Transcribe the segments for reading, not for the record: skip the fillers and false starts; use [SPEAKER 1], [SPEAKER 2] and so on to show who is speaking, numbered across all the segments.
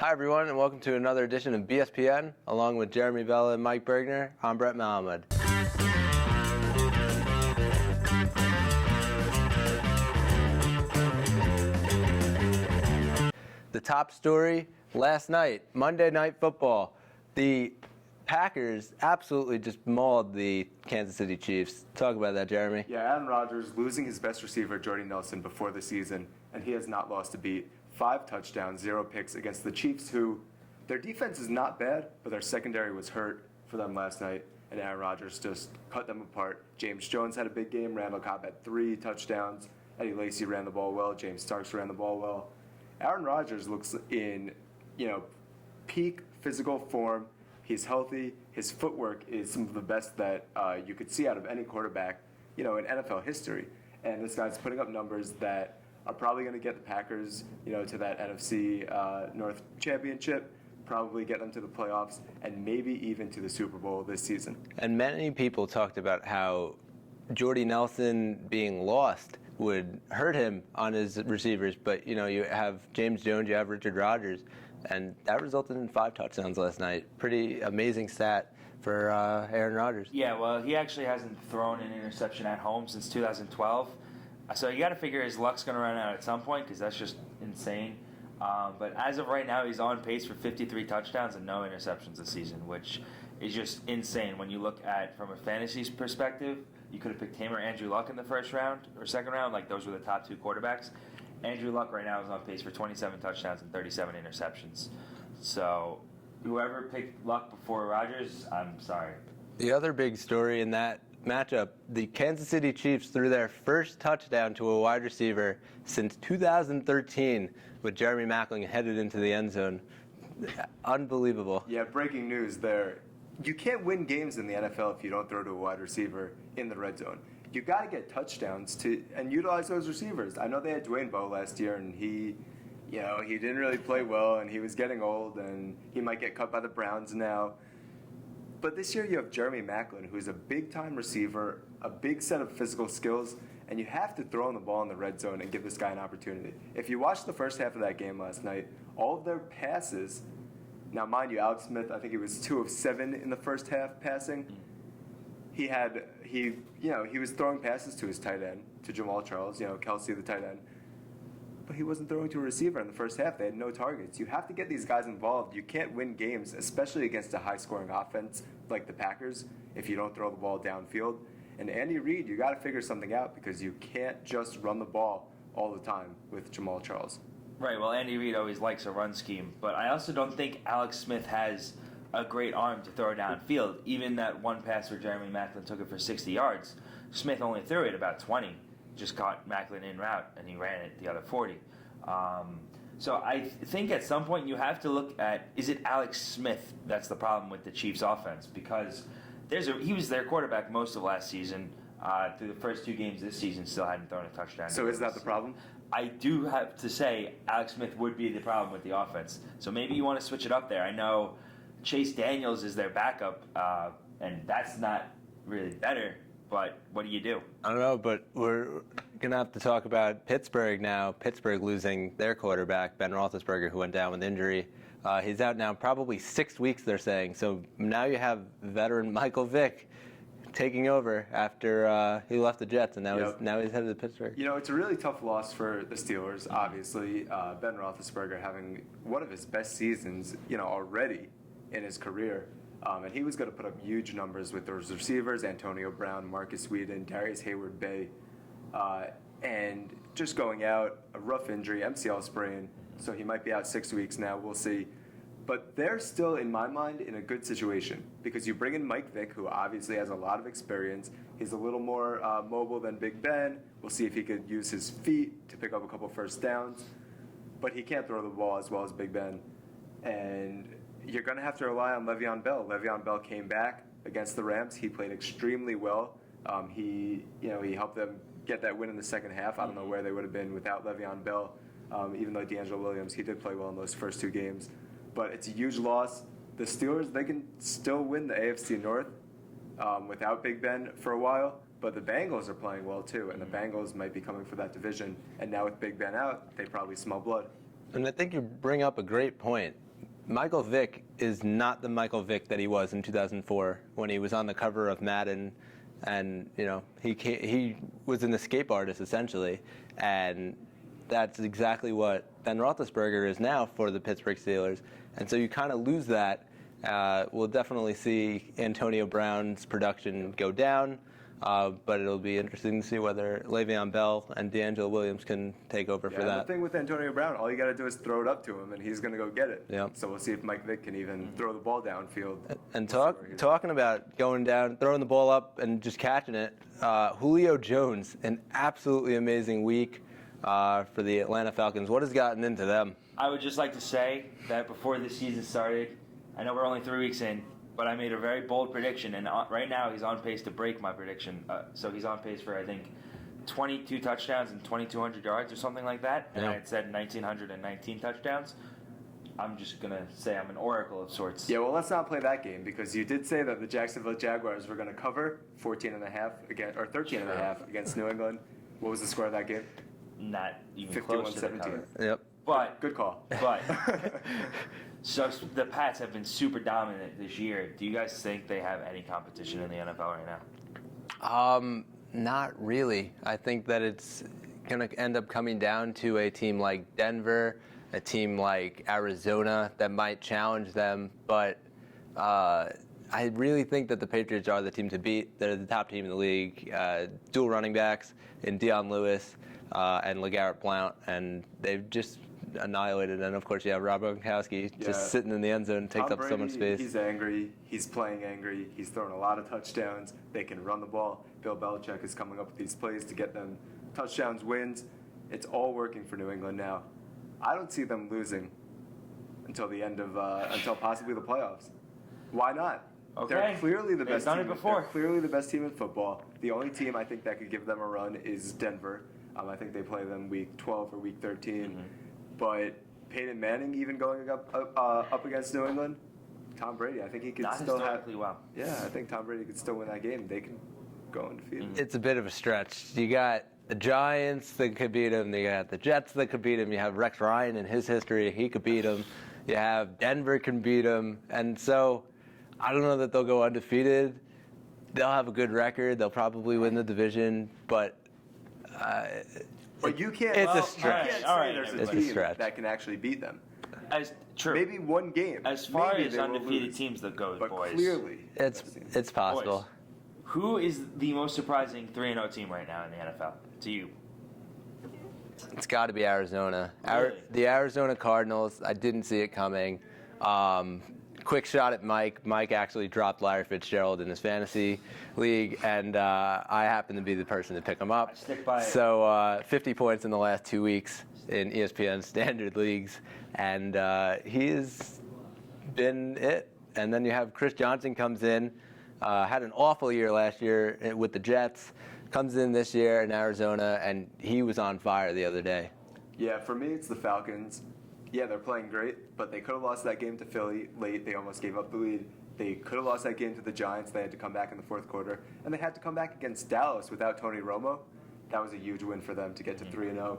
[SPEAKER 1] Hi, everyone, and welcome to another edition of Bspn. Along with Jeremy Bella and Mike Bergner, I'm Brett Mohammed. The top story last night, Monday Night Football. The Packers absolutely just mauled the Kansas City Chiefs. Talk about that, Jeremy.
[SPEAKER 2] Yeah, Aaron Rodgers losing his best receiver, Jordy Nelson, before the season, and he has not lost a beat. 5 touchdowns, 0 picks against the Chiefs, who their defense is not bad, but their secondary was hurt for them last night, and Aaron Rodgers just cut them apart. James Jones had a big game. Randall Cobb had 3 touchdowns. Eddie Lacy ran the ball well. James Starks ran the ball well. Aaron Rodgers looks in, peak physical form. He's healthy. His footwork is some of the best that you could see out of any quarterback, in NFL history. And this guy's putting up numbers that are probably going to get the Packers, to that NFC North Championship, probably get them to the playoffs, and maybe even to the Super Bowl this season.
[SPEAKER 1] And many people talked about how Jordy Nelson being lost would hurt him on his receivers, but you have James Jones, you have Richard Rodgers, and that resulted in 5 touchdowns last night. Pretty amazing stat for Aaron Rodgers.
[SPEAKER 3] Yeah, well, he actually hasn't thrown an interception at home since 2012. So you got to figure his luck's going to run out at some point because that's just insane. But as of right now, he's on pace for 53 touchdowns and no interceptions this season, which is just insane. When you look at from a fantasy perspective, you could have picked him or Andrew Luck in the first round or second round. Like those were the top 2 quarterbacks. Andrew Luck right now is on pace for 27 touchdowns and 37 interceptions. So whoever picked Luck before Rodgers, I'm sorry.
[SPEAKER 1] The other big story in that matchup, the Kansas City Chiefs threw their first touchdown to a wide receiver since 2013 with Jeremy Maclin headed into the end zone. Unbelievable.
[SPEAKER 2] Yeah, breaking news there. You can't win games in the NFL if you don't throw to a wide receiver in the red zone. You got to get touchdowns and utilize those receivers. I know they had Dwayne Bowe last year, and he didn't really play well, and he was getting old, and he might get cut by the Browns now. But this year you have Jeremy Maclin, who's a big-time receiver, a big set of physical skills, and you have to throw him the ball in the red zone and give this guy an opportunity. If you watched the first half of that game last night, all of their passes, now mind you, Alex Smith, I think he was 2 of 7 in the first half passing. He was throwing passes to his tight end, to Jamal Charles, Kelsey the tight end. But he wasn't throwing to a receiver in the first half. They had no targets. You have to get these guys involved. You can't win games, especially against a high-scoring offense like the Packers, if you don't throw the ball downfield. And Andy Reid, you got to figure something out because you can't just run the ball all the time with Jamal Charles.
[SPEAKER 3] Right, well, Andy Reid always likes a run scheme, but I also don't think Alex Smith has a great arm to throw downfield. Even that one pass where Jeremy Maclin took it for 60 yards, Smith only threw it about 20. Just caught Maclin en route, and he ran it the other 40. So I think at some point you have to look at, is it Alex Smith that's the problem with the Chiefs' offense? Because he was their quarterback most of last season. Through the first 2 games this season, still hadn't thrown a touchdown.
[SPEAKER 2] So is that the problem?
[SPEAKER 3] I do have to say Alex Smith would be the problem with the offense. So maybe you want to switch it up there. I know Chase Daniels is their backup, and that's not really better. But what do you do?
[SPEAKER 1] I don't know, but we're going to have to talk about Pittsburgh now. Pittsburgh losing their quarterback, Ben Roethlisberger, who went down with injury. He's out now probably 6 weeks, they're saying. So now you have veteran Michael Vick taking over after he left the Jets, and now he's headed to Pittsburgh.
[SPEAKER 2] It's a really tough loss for the Steelers, obviously. Ben Roethlisberger having one of his best seasons, already in his career. And he was going to put up huge numbers with those receivers, Antonio Brown, Marcus Whedon, Darius Hayward-Bay, and just going out, a rough injury, MCL sprain, so he might be out 6 weeks now, we'll see. But they're still, in my mind, in a good situation because you bring in Mike Vick, who obviously has a lot of experience. He's a little more mobile than Big Ben. We'll see if he could use his feet to pick up a couple first downs. But he can't throw the ball as well as Big Ben. And you're going to have to rely on Le'Veon Bell. Le'Veon Bell came back against the Rams. He played extremely well. He helped them get that win in the second half. I don't know where they would have been without Le'Veon Bell, even though D'Angelo Williams, he did play well in those first 2 games. But it's a huge loss. The Steelers, they can still win the AFC North without Big Ben for a while. But the Bengals are playing well, too, and the Bengals might be coming for that division. And now with Big Ben out, they probably smell blood.
[SPEAKER 1] And I think you bring up a great point. Michael Vick is not the Michael Vick that he was in 2004 when he was on the cover of Madden, and he was an escape artist essentially, and that's exactly what Ben Roethlisberger is now for the Pittsburgh Steelers, and so you kind of lose that. We'll definitely see Antonio Brown's production go down. But it'll be interesting to see whether Le'Veon Bell and D'Angelo Williams can take over for that.
[SPEAKER 2] The thing with Antonio Brown, all you got to do is throw it up to him, and he's going to go get it.
[SPEAKER 1] Yeah.
[SPEAKER 2] So we'll see if Mike Vick can even throw the ball downfield.
[SPEAKER 1] And talking about going down, throwing the ball up, and just catching it, Julio Jones, an absolutely amazing week for the Atlanta Falcons. What has gotten into them?
[SPEAKER 3] I would just like to say that before the season started, I know we're only 3 weeks in, but I made a very bold prediction, and right now he's on pace to break my prediction. So he's on pace for, I think, 22 touchdowns and 2,200 yards or something like that. And
[SPEAKER 1] Yeah.
[SPEAKER 3] I had said 1,919 touchdowns. I'm just going to say I'm an oracle of sorts.
[SPEAKER 2] Yeah, well, let's not play that game because you did say that the Jacksonville Jaguars were going to cover 14.5 against, or 13.5 against New England. What was the score of that game?
[SPEAKER 3] Not even close to the
[SPEAKER 2] 51-17.
[SPEAKER 3] cover.
[SPEAKER 1] Yep.
[SPEAKER 3] But
[SPEAKER 2] Good call.
[SPEAKER 3] So the Pats have been super dominant this year. Do you guys think they have any competition in the NFL right now?
[SPEAKER 1] Not really. I think that it's going to end up coming down to a team like Denver, a team like Arizona that might challenge them. But I really think that the Patriots are the team to beat. They're the top team in the league. Dual running backs in Deion Lewis and LeGarrette Blount, and they've just annihilated. And of course, you have Rob Gronkowski just sitting in the end zone, takes up so much space.
[SPEAKER 2] He's angry. He's playing angry. He's throwing a lot of touchdowns. They can run the ball. Bill Belichick is coming up with these plays to get them touchdowns, wins. It's all working for New England now. I don't see them losing until the end of until possibly the playoffs. Why not?
[SPEAKER 3] Okay.
[SPEAKER 2] They're clearly the
[SPEAKER 3] They've
[SPEAKER 2] best
[SPEAKER 3] done
[SPEAKER 2] team.
[SPEAKER 3] it before.
[SPEAKER 2] They're clearly the best team in football. The only team I think that could give them a run is Denver. I think they play them week 12 or week 13.
[SPEAKER 3] Mm-hmm.
[SPEAKER 2] But Peyton Manning even going up against New England, Tom Brady, I think he could
[SPEAKER 3] Not
[SPEAKER 2] still have.
[SPEAKER 3] historically well.
[SPEAKER 2] Yeah, I think Tom Brady could still win that game. They can go undefeated.
[SPEAKER 1] It's a bit of a stretch. You got the Giants that could beat him. You got the Jets that could beat him. You have Rex Ryan and his history. He could beat him. You have Denver can beat him. And so I don't know that they'll go undefeated. They'll have a good record. They'll probably win the division. But
[SPEAKER 2] But you can't.
[SPEAKER 1] It's a
[SPEAKER 2] You
[SPEAKER 1] stretch.
[SPEAKER 2] can't
[SPEAKER 3] All
[SPEAKER 2] say
[SPEAKER 3] right,
[SPEAKER 2] there's a
[SPEAKER 1] it's a
[SPEAKER 2] team
[SPEAKER 1] stretch.
[SPEAKER 2] that can actually beat them.
[SPEAKER 3] True.
[SPEAKER 2] Maybe one game.
[SPEAKER 3] As far
[SPEAKER 2] Maybe
[SPEAKER 3] as
[SPEAKER 2] they will
[SPEAKER 3] undefeated
[SPEAKER 2] lose.
[SPEAKER 3] teams that go,
[SPEAKER 2] But
[SPEAKER 3] boys.
[SPEAKER 2] clearly,
[SPEAKER 1] it's possible.
[SPEAKER 3] Boys, who is the most surprising 3-0 team right now in the NFL to you?
[SPEAKER 1] It's got to be Arizona.
[SPEAKER 3] Really?
[SPEAKER 1] The Arizona Cardinals, I didn't see it coming. Quick shot at Mike. Mike actually dropped Larry Fitzgerald in his fantasy league, and I happened to be the person to pick him up.
[SPEAKER 3] I stick by it.
[SPEAKER 1] So 50 points in the last 2 weeks in ESPN standard leagues, and he's been it. And then you have Chris Johnson comes in, had an awful year last year with the Jets, comes in this year in Arizona, and he was on fire the other day.
[SPEAKER 2] Yeah, for me, it's the Falcons. Yeah, they're playing great, but they could have lost that game to Philly late. They almost gave up the lead. They could have lost that game to the Giants. They had to come back in the fourth quarter. And they had to come back against Dallas without Tony Romo. That was a huge win for them to get to 3-0.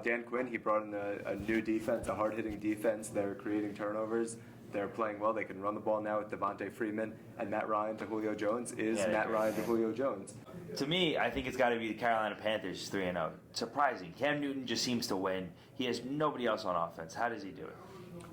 [SPEAKER 2] Dan Quinn, he brought in a new defense, a hard-hitting defense. They're creating turnovers. They're playing well. They can run the ball now with Devontae Freeman. And Matt Ryan to Julio Jones is Matt Ryan to Julio Jones.
[SPEAKER 3] To me, I think it's got to be the Carolina Panthers 3-0. Surprising. Cam Newton just seems to win. He has nobody else on offense. How does he do it?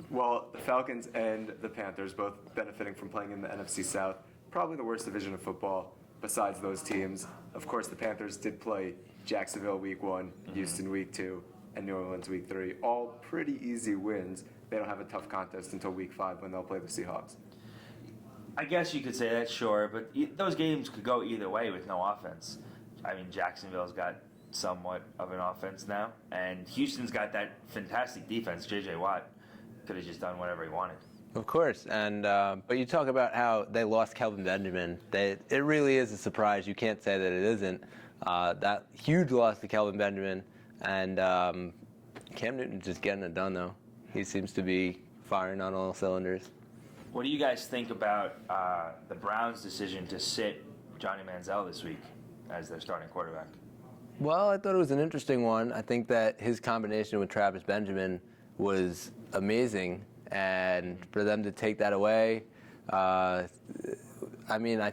[SPEAKER 2] Well, the Falcons and the Panthers both benefiting from playing in the NFC South. Probably the worst division of football besides those teams. Of course, the Panthers did play Jacksonville week 1, Houston week 2, and New Orleans week 3. All pretty easy wins. They don't have a tough contest until week 5 when they'll play the Seahawks.
[SPEAKER 3] I guess you could say that, sure, but those games could go either way with no offense. I mean, Jacksonville's got somewhat of an offense now, and Houston's got that fantastic defense. J.J. Watt could have just done whatever he wanted.
[SPEAKER 1] Of course, and but you talk about how they lost Kelvin Benjamin. It really is a surprise. You can't say that it isn't. That huge loss to Kelvin Benjamin, and Cam Newton just getting it done, though. He seems to be firing on all cylinders.
[SPEAKER 3] What do you guys think about the Browns' decision to sit Johnny Manziel this week as their starting quarterback?
[SPEAKER 1] Well, I thought it was an interesting one. I think that his combination with Travis Benjamin was amazing, and for them to take that away, I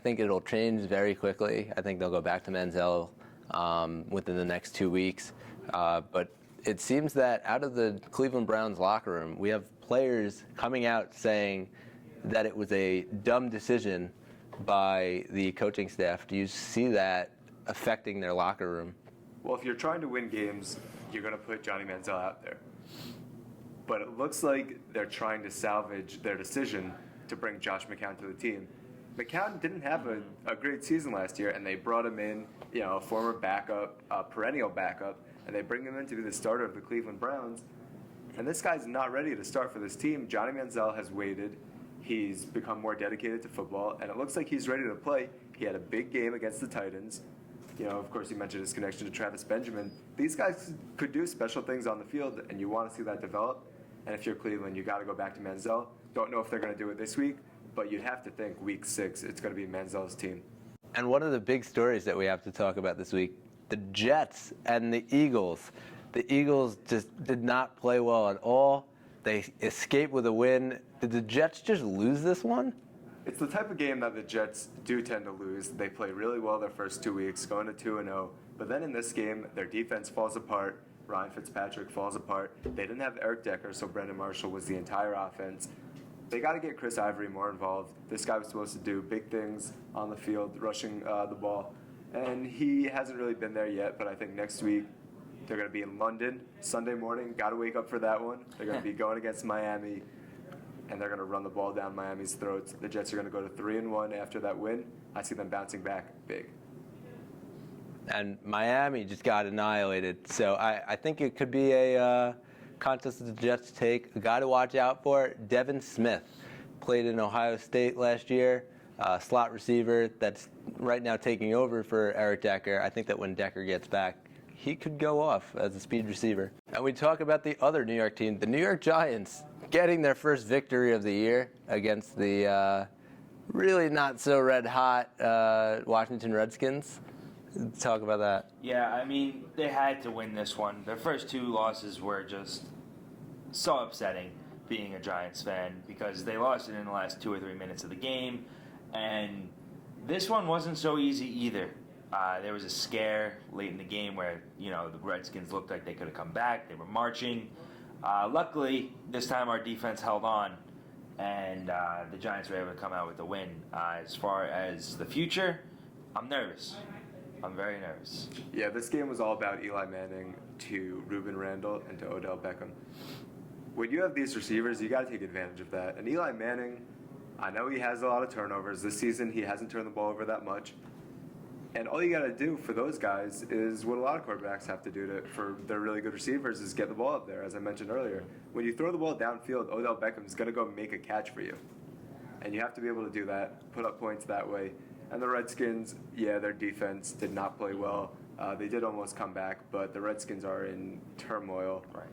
[SPEAKER 1] think it'll change very quickly. I think they'll go back to Manziel within the next 2 weeks. But it seems that out of the Cleveland Browns locker room, we have players coming out saying that it was a dumb decision by the coaching staff. Do you see that affecting their locker room?
[SPEAKER 2] Well, if you're trying to win games, you're going to put Johnny Manziel out there. But it looks like they're trying to salvage their decision to bring Josh McCown to the team. McCown didn't have a great season last year, and they brought him in, a former backup, perennial backup, and they bring him in to be the starter of the Cleveland Browns. And this guy's not ready to start for this team. Johnny Manziel has waited. He's become more dedicated to football, and it looks like he's ready to play. He had a big game against the Titans. Of course, you mentioned his connection to Travis Benjamin. These guys could do special things on the field, and you want to see that develop. And if you're Cleveland, you got to go back to Manziel. Don't know if they're going to do it this week, but you'd have to think week 6, it's going to be Manziel's team.
[SPEAKER 1] And one of the big stories that we have to talk about this week, the Jets and the Eagles. The Eagles just did not play well at all. They escaped with a win. Did the Jets just lose this one?
[SPEAKER 2] It's the type of game that the Jets do tend to lose. They play really well their first 2 weeks, going to 2-0. But then in this game, their defense falls apart. Ryan Fitzpatrick falls apart. They didn't have Eric Decker, so Brandon Marshall was the entire offense. They got to get Chris Ivory more involved. This guy was supposed to do big things on the field, rushing the ball. And he hasn't really been there yet, but I think next week they're going to be in London Sunday morning. Got to wake up for that one. They're going to be going against Miami, and they're going to run the ball down Miami's throats. The Jets are going to go to 3-1 after that win. I see them bouncing back big.
[SPEAKER 1] And Miami just got annihilated. So I think it could be a contest that the Jets take. A guy to watch out for, Devin Smith. Played in Ohio State last year. Slot receiver that's right now taking over for Eric Decker. I think that when Decker gets back, he could go off as a speed receiver. And we talk about the other New York team, the New York Giants, getting their first victory of the year against the really not so red hot Washington Redskins. Talk about that.
[SPEAKER 3] Yeah, they had to win this one. Their first 2 losses were just so upsetting being a Giants fan because they lost it in the last 2 or 3 minutes of the game. And this one wasn't so easy either. There was a scare late in the game where, the Redskins looked like they could have come back. They were marching. Luckily, this time our defense held on, and the Giants were able to come out with the win. As far as the future, I'm nervous. I'm very nervous.
[SPEAKER 2] Yeah, this game was all about Eli Manning to Ruben Randall and to Odell Beckham. When you have these receivers, you got to take advantage of that. And Eli Manning, I know he has a lot of turnovers. This season, he hasn't turned the ball over that much. And all you got to do for those guys is what a lot of quarterbacks have to do for their really good receivers is get the ball up there, as I mentioned earlier. When you throw the ball downfield, Odell Beckham is going to go make a catch for you. And you have to be able to do that, put up points that way. And the Redskins, their defense did not play well. They did almost come back, but the Redskins are in turmoil.
[SPEAKER 3] Right.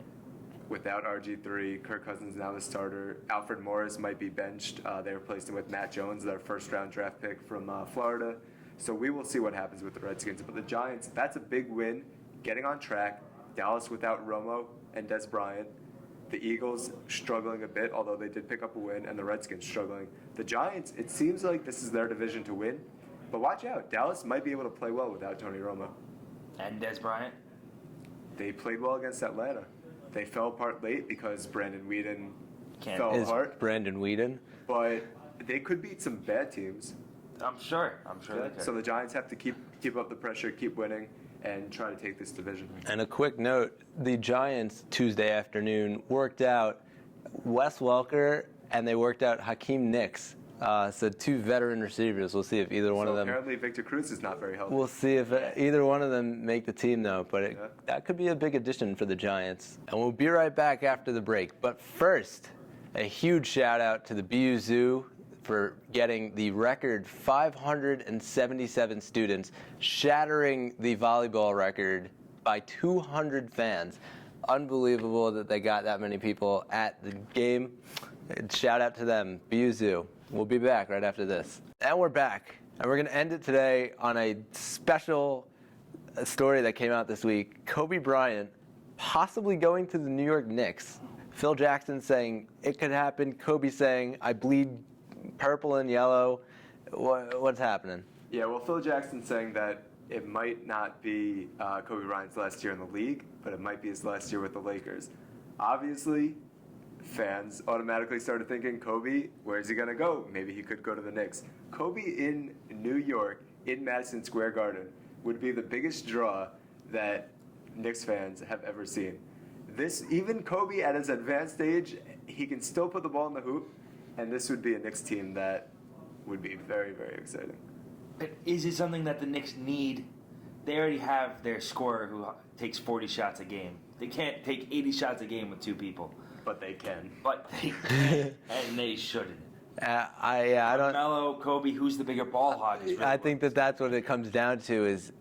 [SPEAKER 2] Without RG3, Kirk Cousins now the starter. Alfred Morris might be benched. They replaced him with Matt Jones, their first-round draft pick from Florida. So we will see what happens with the Redskins. But the Giants, that's a big win, getting on track. Dallas without Romo and Des Bryant. The Eagles struggling a bit, although they did pick up a win, and the Redskins struggling. The Giants, it seems like this is their division to win. But watch out. Dallas might be able to play well without Tony Romo.
[SPEAKER 3] And Des Bryant?
[SPEAKER 2] They played well against Atlanta. They fell apart late because Brandon Weeden fell apart.
[SPEAKER 1] Brandon Weeden?
[SPEAKER 2] But they could beat some bad teams.
[SPEAKER 3] I'm sure they could.
[SPEAKER 2] So the Giants have to keep up the pressure, keep winning, and try to take this division.
[SPEAKER 1] And a quick note, the Giants Tuesday afternoon worked out Wes Welker and they worked out Hakeem Nicks. So 2 veteran receivers. We'll see if either one of them.
[SPEAKER 2] Apparently Victor Cruz is not very healthy.
[SPEAKER 1] We'll see if either one of them make the team, though. But that could be a big addition for the Giants. And we'll be right back after the break. But first, a huge shout out to the BU Zoo for getting the record 577 students, shattering the volleyball record by 200 fans. Unbelievable that they got that many people at the game. Shout out to them, BU Zoo. We'll be back right after this. And we're back. And we're going to end it today on a special story that came out this week. Kobe Bryant possibly going to the New York Knicks. Phil Jackson saying it could happen. Kobe saying I bleed purple and yellow. What's happening?
[SPEAKER 2] Yeah, well, Phil Jackson saying that it might not be Kobe Bryant's last year in the league, but it might be his last year with the Lakers. Obviously, fans automatically started thinking, Kobe, where's he going to go? Maybe he could go to the Knicks. Kobe in New York, in Madison Square Garden, would be the biggest draw that Knicks fans have ever seen. Even Kobe at his advanced age, he can still put the ball in the hoop, and this would be a Knicks team that would be very, very exciting.
[SPEAKER 3] But is it something that the Knicks need? They already have their scorer who takes 40 shots a game. They can't take 80 shots a game with two people.
[SPEAKER 2] But they can.
[SPEAKER 3] But they can, and they shouldn't.
[SPEAKER 1] I don't.
[SPEAKER 3] Melo, Kobe, who's the bigger ball hog? Is really
[SPEAKER 1] I think that's what it comes down to is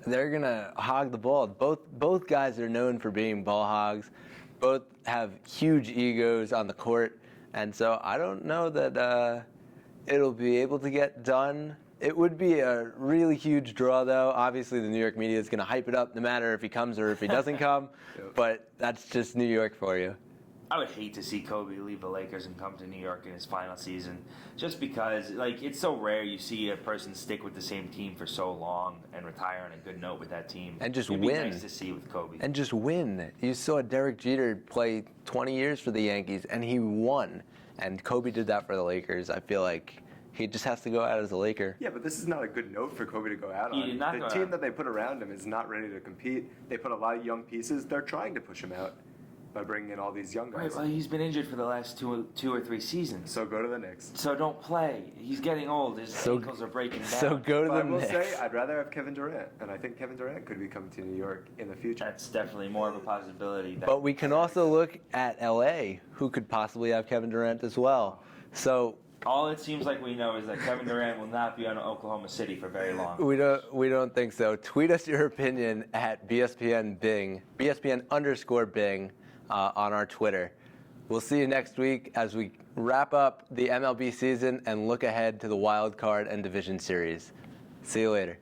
[SPEAKER 1] they're gonna hog the ball. Both guys are known for being ball hogs. Both have huge egos on the court, and so I don't know that it'll be able to get done. It would be a really huge draw, though. Obviously, the New York media is going to hype it up no matter if he comes or if he doesn't come.
[SPEAKER 2] Yep.
[SPEAKER 1] But that's just New York for you.
[SPEAKER 3] I would hate to see Kobe leave the Lakers and come to New York in his final season, just because it's so rare you see a person stick with the same team for so long and retire on a good note with that team.
[SPEAKER 1] And just
[SPEAKER 3] It'd
[SPEAKER 1] win.
[SPEAKER 3] Be nice to see with Kobe.
[SPEAKER 1] And just win. You saw Derek Jeter play 20 years for the Yankees, and he won. And Kobe did that for the Lakers. I feel like he just has to go out as a Laker.
[SPEAKER 2] Yeah, but this is not a good note for Kobe to go out
[SPEAKER 3] He
[SPEAKER 2] on.
[SPEAKER 3] did not
[SPEAKER 2] The
[SPEAKER 3] go
[SPEAKER 2] team
[SPEAKER 3] out.
[SPEAKER 2] that they put around him is not ready to compete. They put a lot of young pieces. They're trying to push him out by bringing in all these young
[SPEAKER 3] Right,
[SPEAKER 2] guys.
[SPEAKER 3] well, he's been injured for the last two or three seasons.
[SPEAKER 2] So go to the Knicks.
[SPEAKER 3] So don't play. He's getting old. His ankles are breaking down.
[SPEAKER 1] So go to
[SPEAKER 2] But I
[SPEAKER 1] the
[SPEAKER 2] will
[SPEAKER 1] Knicks.
[SPEAKER 2] say, I'd rather have Kevin Durant, and I think Kevin Durant could be coming to New York in the future.
[SPEAKER 3] That's definitely more of a possibility.
[SPEAKER 1] But we can also look at LA, who could possibly have Kevin Durant as well. So
[SPEAKER 3] all it seems like we know is that Kevin Durant will not be on Oklahoma City for very long.
[SPEAKER 1] we don't think so. Tweet us your opinion at BSPN Bing, BSPN_Bing on our Twitter. We'll see you next week as we wrap up the MLB season and look ahead to the wild card and division series. See you later.